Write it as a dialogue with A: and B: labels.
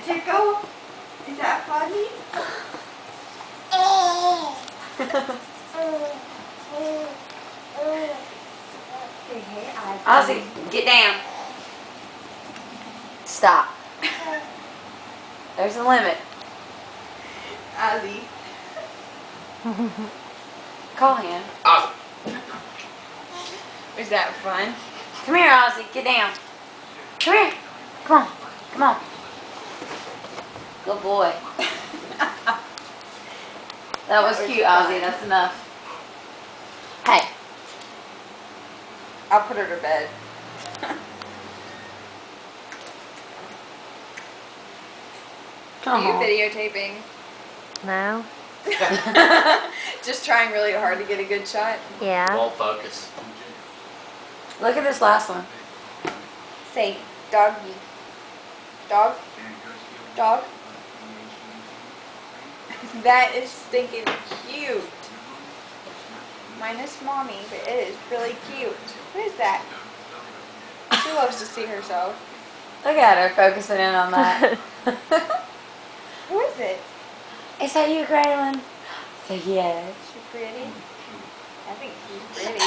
A: tickle? Is that funny? Hey,
B: Ozzy, get down. Stop. There's a limit.
A: Ozzy.
B: Call him.
C: Ozzy.
A: Was that fun?
B: Come here, Ozzy. Get down. Come here. Come on. Come on. Good boy. That was cute, Ozzy. That's enough. Hey.
A: I'll put her to bed. Are you videotaping?
D: No?
A: Just trying really hard to get a good shot?
D: Yeah.
C: Won't focus.
B: Look at this last one.
A: Say, doggy. Dog? Dog? That is stinking cute. Minus mommy, but it is really cute. What is that? She loves to see herself.
B: Look at her focusing in on that.
A: Who is it?
B: Is that you, Graylin? Say yes.
A: Is she pretty? I think she's pretty.